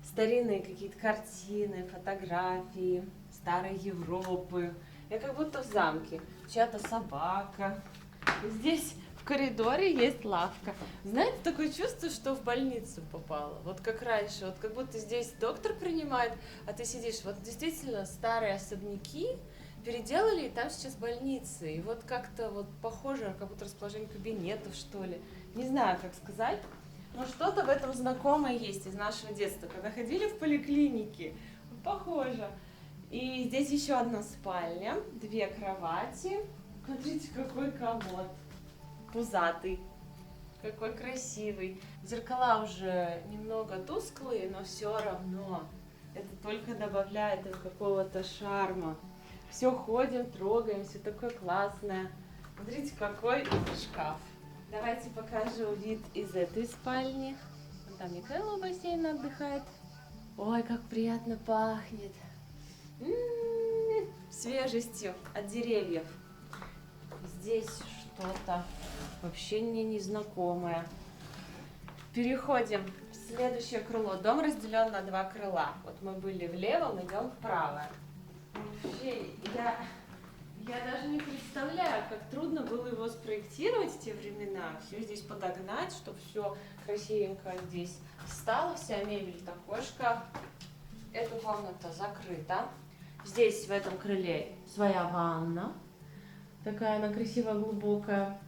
Старинные какие-то картины, фотографии старой Европы. Я как будто в замке. Чья-то собака. Здесь в коридоре есть лавка. Знаете, такое чувство, что в больницу попала. Вот как раньше, вот как будто здесь доктор принимает, а ты сидишь. Вот действительно старые особняки переделали, и там сейчас больницы. И вот как-то вот похоже, как будто расположение кабинетов, что ли. Не знаю, как сказать. Но что-то в этом знакомое есть из нашего детства. Когда ходили в поликлинике, похоже. И здесь еще одна спальня, 2 кровати. Смотрите, какой комод. Пузатый. Какой красивый. Зеркала уже немного тусклые, но все равно. Это только добавляет им какого-то шарма. Все ходим, трогаем, все такое классное. Смотрите, какой шкаф. Давайте покажу вид из этой спальни. Вон там Михаил у бассейна отдыхает. Ой, как приятно пахнет. Свежестью от деревьев. Здесь что-то вообще мне незнакомое. Переходим в следующее крыло. Дом разделен на 2 крыла. Вот мы были в левом, идем в правое. Вообще, я даже не представляю, как трудно было его спроектировать в те времена. Все здесь подогнать, чтобы все красивенько здесь стало, вся мебель, такой шкаф. Эта комната закрыта. Здесь, в этом крыле, своя ванна. Такая она красивая, глубокая.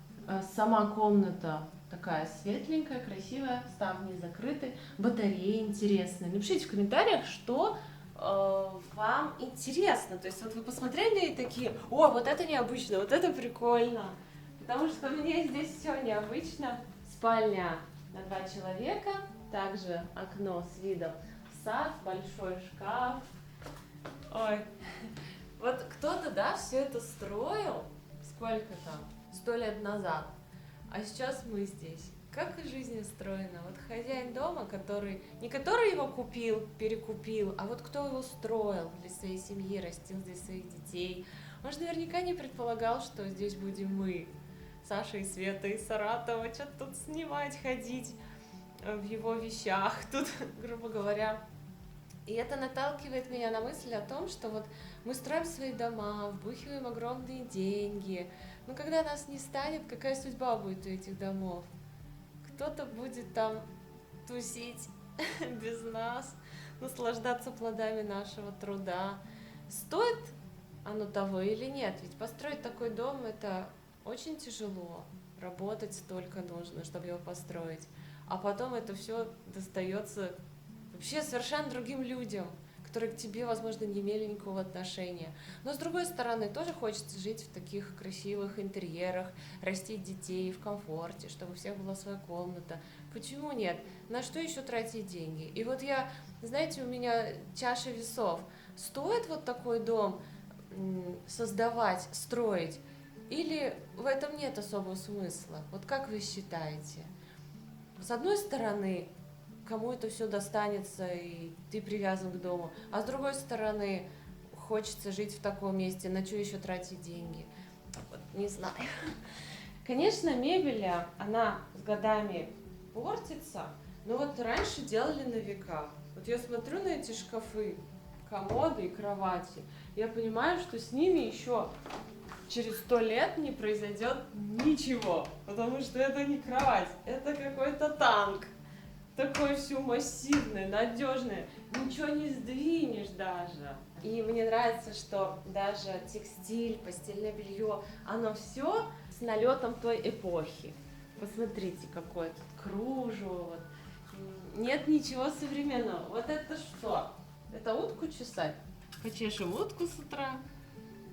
Сама комната такая светленькая, красивая. Ставни закрыты. Батареи интересные. Напишите в комментариях, что вам интересно. То есть вот вы посмотрели и такие: о, вот это необычно, вот это прикольно. Потому что мне здесь все необычно. Спальня на 2 человека. Также окно с видом в сад, большой шкаф. Ой, вот кто-то, да, все это строил, сколько там, 100 лет назад, а сейчас мы здесь. Как жизнь устроена? Вот хозяин дома, не который его купил, перекупил, а вот кто его строил для своей семьи, растил здесь своих детей. Он же наверняка не предполагал, что здесь будем мы, Саша и Света из Саратова, что-то тут снимать, ходить в его вещах, тут, грубо говоря. И это наталкивает меня на мысль о том, что вот мы строим свои дома, вбухиваем огромные деньги, но когда нас не станет, какая судьба будет у этих домов? Кто-то будет там тусить без нас, наслаждаться плодами нашего труда. Стоит оно того или нет? Ведь построить такой дом — это очень тяжело. Работать столько нужно, чтобы его построить. А потом это все достается вообще совершенно другим людям, которые к тебе, возможно, не имели никакого отношения. Но, с другой стороны, тоже хочется жить в таких красивых интерьерах, растить детей в комфорте, чтобы у всех была своя комната. Почему нет? На что еще тратить деньги? И вот знаете, у меня чаша весов. Стоит вот такой дом создавать, строить? Или в этом нет особого смысла? Вот как вы считаете? С одной стороны, кому это все достанется, и ты привязан к дому. А с другой стороны, хочется жить в таком месте, на что еще тратить деньги? Вот, не знаю. Конечно, мебель, она с годами портится, но вот раньше делали на века. Вот я смотрю на эти шкафы, комоды и кровати, я понимаю, что с ними еще через 100 лет не произойдет ничего, потому что это не кровать, это какой-то танк. Такой все массивный, надежный, ничего не сдвинешь даже. И мне нравится, что даже текстиль, постельное белье, оно все с налетом той эпохи. Посмотрите, какое тут кружево. Вот. Нет ничего современного. Вот это что? Это утку чесать? Почешем утку с утра.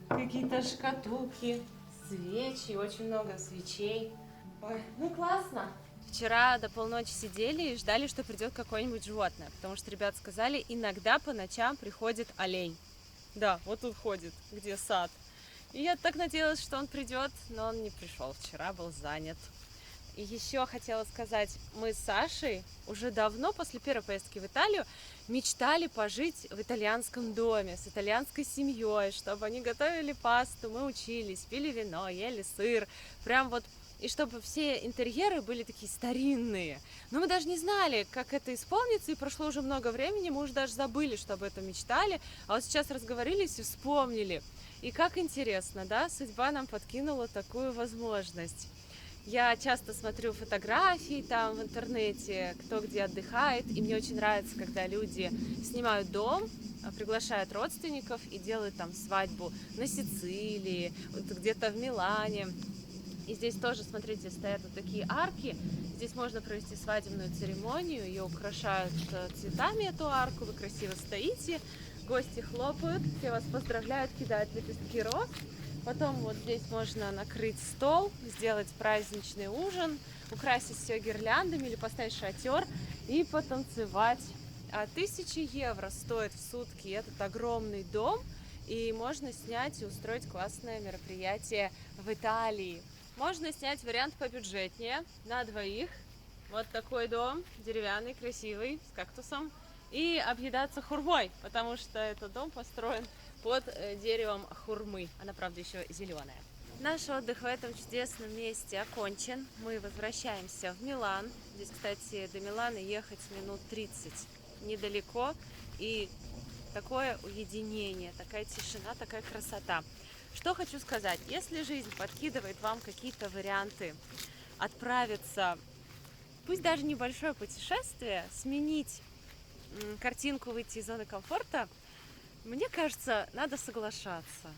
Какие-то шкатулки, свечи, очень много свечей. Ой, ну классно. Вчера до полночи сидели и ждали, что придет какое-нибудь животное, потому что ребята сказали, иногда по ночам приходит олень. Да, вот тут ходит, где сад. И я так надеялась, что он придет, но он не пришел. Вчера был занят. И еще хотела сказать, мы с Сашей уже давно, после первой поездки в Италию, мечтали пожить в итальянском доме с итальянской семьей, чтобы они готовили пасту, мы учились, пили вино, ели сыр. Прям вот и чтобы все интерьеры были такие старинные. Но мы даже не знали, как это исполнится, и прошло уже много времени, мы уже даже забыли, что об этом мечтали, а вот сейчас разговорились и вспомнили. И как интересно, да, судьба нам подкинула такую возможность. Я часто смотрю фотографии там в интернете, кто где отдыхает, и мне очень нравится, когда люди снимают дом, приглашают родственников и делают там свадьбу на Сицилии, вот где-то в Милане. И здесь тоже, смотрите, стоят вот такие арки. Здесь можно провести свадебную церемонию, ее украшают цветами, эту арку, вы красиво стоите, гости хлопают, все вас поздравляют, кидают лепестки роз. Потом вот здесь можно накрыть стол, сделать праздничный ужин, украсить все гирляндами или поставить шатер и потанцевать. 1000 евро стоит в сутки этот огромный дом, и можно снять и устроить классное мероприятие в Италии. Можно снять вариант побюджетнее, на двоих. Вот такой дом, деревянный, красивый, с кактусом. И объедаться хурмой, потому что этот дом построен под деревом хурмы. Она, правда, еще зеленая. Наш отдых в этом чудесном месте окончен. Мы возвращаемся в Милан. Здесь, кстати, до Милана ехать минут 30. Недалеко. И такое уединение, такая тишина, такая красота. Что хочу сказать, если жизнь подкидывает вам какие-то варианты отправиться, пусть даже небольшое путешествие, сменить картинку, выйти из зоны комфорта, мне кажется, надо соглашаться.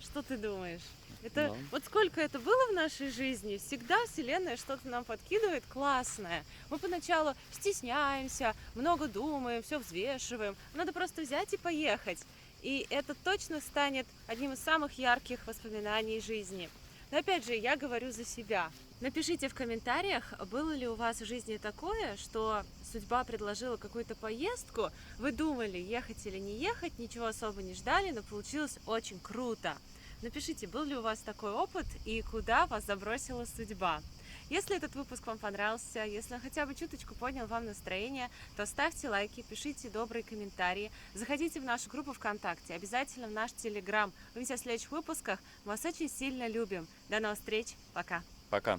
Что ты думаешь? Это Да. вот сколько это было в нашей жизни, всегда Вселенная что-то нам подкидывает классное. Мы поначалу стесняемся, много думаем, все взвешиваем. Надо просто взять и поехать. И это точно станет одним из самых ярких воспоминаний жизни. Но опять же, я говорю за себя. Напишите в комментариях, было ли у вас в жизни такое, что судьба предложила какую-то поездку, вы думали, ехать или не ехать, ничего особо не ждали, но получилось очень круто. Напишите, был ли у вас такой опыт и куда вас забросила судьба. Если этот выпуск вам понравился, если он хотя бы чуточку поднял вам настроение, то ставьте лайки, пишите добрые комментарии, заходите в нашу группу ВКонтакте, обязательно в наш Телеграм. Увидимся в следующих выпусках. Мы вас очень сильно любим. До новых встреч. Пока. Пока.